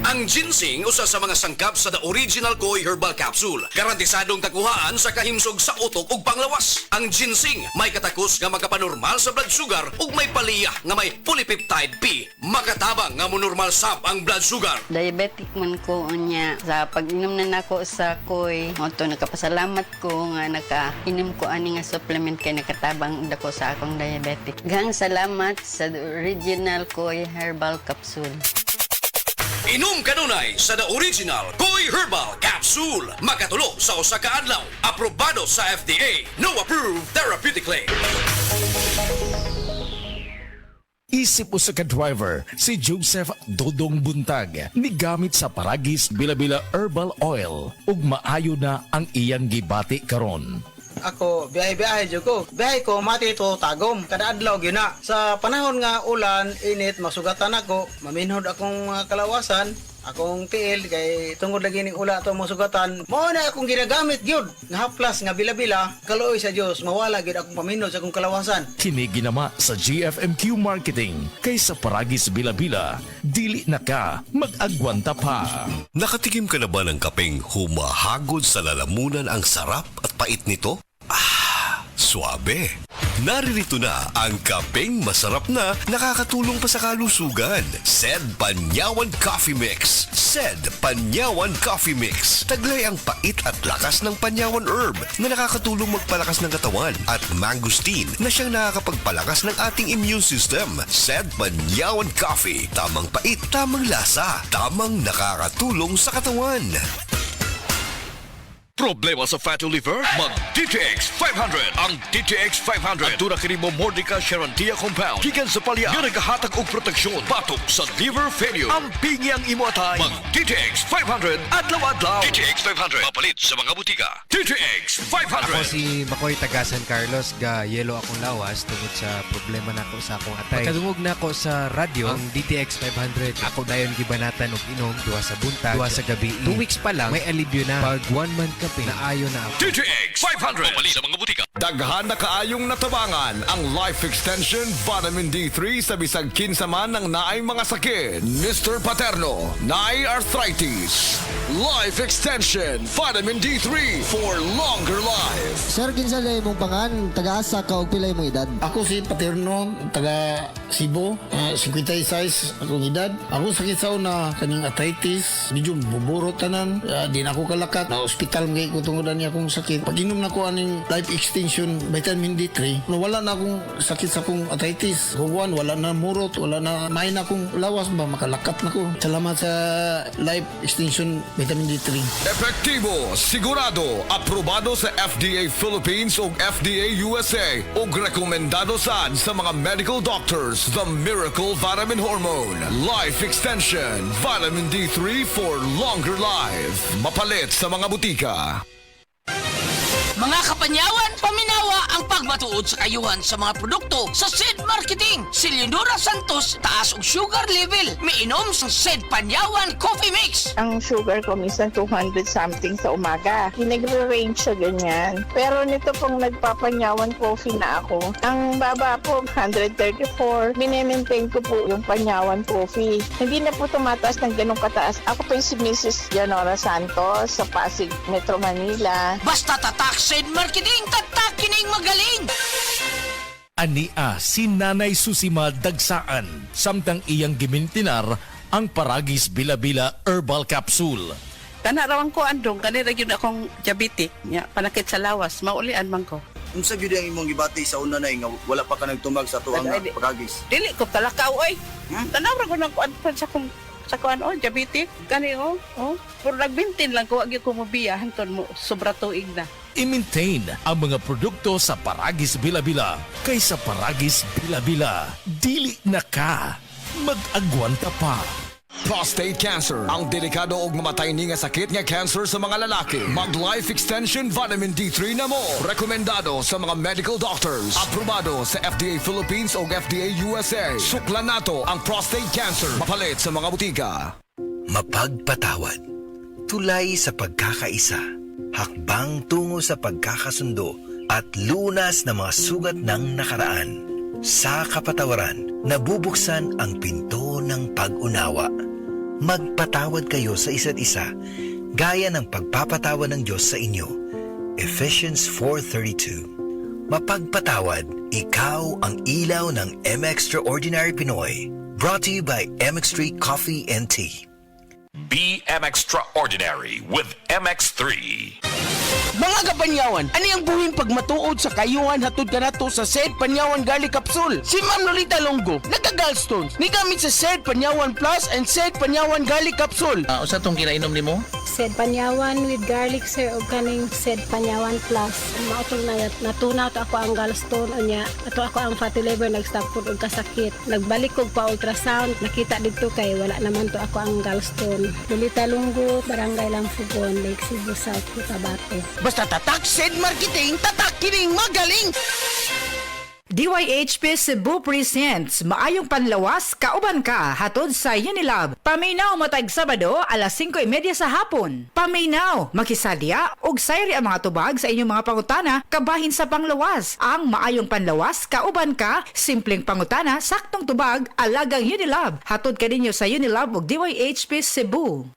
Ang ginseng usa sa mga sangkap sa The Original Koi Herbal Capsule. Garantisadong takuhaan sa kahimsog sa utok ug panglawas. Ang ginseng may katakos nga makapanormal sa blood sugar ug may paliyah nga may polypeptide P. Makatabang nga monormal sab ang blood sugar. Diabetic man ko unya. Sa pag-inom na nako sa Koi, moto nakapasalamat ko nga nakainom ko ani nga supplement kay nakatabang dako sa akong diabetic. Gang salamat sa The Original Koi Herbal Capsule. Inom kanunay sa The Original Koi Herbal Capsule. Makatulo sa usa ka adlaw. Aprobado sa FDA. No approved therapeutically. Isip usa ka driver si Joseph Dodong Buntag migamit sa Paragis Bila-Bila Herbal Oil ug maayo na ang iyang gibati karon. Ako, biyahe-biyahe dyan ko. Biyahe ko, mati ito tagom. Kada adlaw yun na. Sa panahon nga ulan, init, masugatan ako. Maminhod akong kalawasan. Akong tiil, kay tungod lagi ning ula ito masugatan. Mao na akong ginagamit yun. Nga haplas, nga bila-bila. Kaluoy sa Diyos, mawala yun akong paminhod sa akong kalawasan. Kini ginama sa GFMQ Marketing kay sa Paragis Bila-Bila, dili na ka mag-agwanta pa. Nakatikim ka na ba ng kapeng humahagod sa lalamunan ang sarap at pait nito? Suabe. Naririto na ang kapeng masarap na nakakatulong pa sa kalusugan. Sed Panyawan Coffee Mix. Sed Panyawan Coffee Mix. Taglay ang pait at lakas ng Panyawan Herb na nakakatulong magpalakas ng katawan at mangosteen na siyang nakakapagpalakas ng ating immune system. Sed Panyawan Coffee. Tamang pait, tamang lasa, tamang nakakatulong sa katawan. Problema sa fatty liver? Mag DTX 500. Ang DTX 500 ang tuna kini mo Mordica Charantia compound gikan sa palya nga nagahatag og proteksyon batok sa liver failure. Ang pingyang imo atay. Mag DTX 500 adlaw-adlaw. DTX 500 mapalit sa mga butika. DTX 500. Ako si Makoy taga San Carlos, ga yelo akong lawas tungod sa problema nako sa akong atay. Pagkadungog nako sa radyo ang DTX 500. Ako dayon gibanatan og inom duha sa buntag, duha sa gabi. 2 weeks pa lang may alibyo na. Pag 1 month kape na ayo na ako. DTX 500 mapalit sa mga butika. Daghan na kaayong natabangan ang Life Extension Vitamin D3 sa bisag kinsa man ng naay mga sakit. Mr. Paterno, naay arthritis. Life Extension Vitamin D3 for longer life. Sir, kinsa lay mong pangan, taga-asa ka o pilay mong edad? Ako si Paterno, taga Cebu, 56 akong edad. Ako sakit sa una, kaning arthritis, medyo buburo tanan, di na ako kalakat, na ospital mga ikutungodan niya akong sakit. Pag inom na ko aning Life Extension Vitamin D3, wala na akong sakit sa akong arthritis. Kung wala na murot, wala na may na akong lawas ba, makalakat na ko. Salamat sa Life Extension Vitamin D3. Epektibo, sigurado, aprobado sa FDA Philippines ug FDA USA ug rekomendado sad sa mga medical doctors. The Miracle Vitamin Hormone. Life Extension Vitamin D3 for longer life. Mapalit sa mga butika. Mga kapanyawan, paminawa ang pagmatuod sa kayuhan sa mga produkto sa SED Marketing. Si Leonora Santos, taas og sugar level. Miinom sa SED Panyawan Coffee Mix. Ang sugar ko minsan 200 something sa umaga. Nagre-range siya ganyan. Pero nito pong nagpapanyawan coffee na ako, ang baba po 134. Minemaintain ko po yung panyawan coffee. Hindi na po tumataas ng ganong kataas. Ako po yung si Mrs. Leonora Santos sa Pasig, Metro Manila. Basta tatak SED Marketing, tatak kining magaling! Ania si Nanay Susima Dagsaan samtang iyang gimintinar ang Paragis Bila-Bila Herbal Capsule. Kanarawan ko andong kanira gyud akong diabetic nya panakit sa lawas maulian man ko. Unsa gyud ang imong gibati sa una na nga wala pa ka nagtumag sa tuang Paragis? Dili ko talakaw oy. Tanawra ko nang kuan sa kuan diabetic kani pero nagbintin lang ko wag ko mobiya hanton mo sobra tuig na. I-maintain ang mga produkto sa Paragis Bila-Bila kaysa Paragis Bila-Bila. Dili na ka mag-agwanta pa. Prostate cancer, ang delikado ug mamatay ni nga sakit nga cancer sa mga lalaki. Mag Life Extension Vitamin D3 na mo. Rekomendado sa mga medical doctors. Aprobado sa FDA Philippines ug FDA USA. Suklan nato ang prostate cancer. Mapalit sa mga butika. Mapagpatawad. Tulay sa pagkakaisa. Hakbang tungo sa pagkakasundo at lunas ng mga sugat ng nakaraan. Sa kapatawaran, nabubuksan ang pinto ng pag-unawa. Magpatawad kayo sa isa't isa, gaya ng pagpapatawad ng Diyos sa inyo. Ephesians 4:32. Mapagpatawad, ikaw ang ilaw ng M-Extraordinary Pinoy. Brought to you by MX3 Coffee and Tea. Be extraordinary with MX3. Mga kapanyawan, ani ang buhing pagmatuod sa kayuhan hatod kanato sa Sed Panyawan Garlic Capsule. Si Ma'am Lolita Longo, nagka-gallstones, ni gamit sa Sed Panyawan Plus and Sed Panyawan Garlic Capsule. Usa tong kinainom nimo? Sed Panyawan with garlic sir o kaning Sed Panyawan Plus. Mautong na natunaw to ako ang gallstone unya. Ato ako ang fatty liver nag-stop food og kasakit. Nagbalik kog pa ultrasound, nakita dito kay wala naman to ako ang gallstone. Lolita Longo, Barangay Lamfugon, Lake Cebu South, Cotabato. Basta tatak Sed Marketing, tatak kining magaling. DYHP Cebu presents Maayong Panlawas, Kauban Ka, hatod sa Unilab. Paminaw matag Sabado, alas 5:30 sa hapon. Paminaw, makisadya, og sayri ang mga tubag sa inyong mga pangutana, kabahin sa panglawas. Ang Maayong Panlawas, Kauban Ka, simpleng pangutana, saktong tubag, alagang Unilab. Hatod ka ninyo sa Unilab og DYHP Cebu.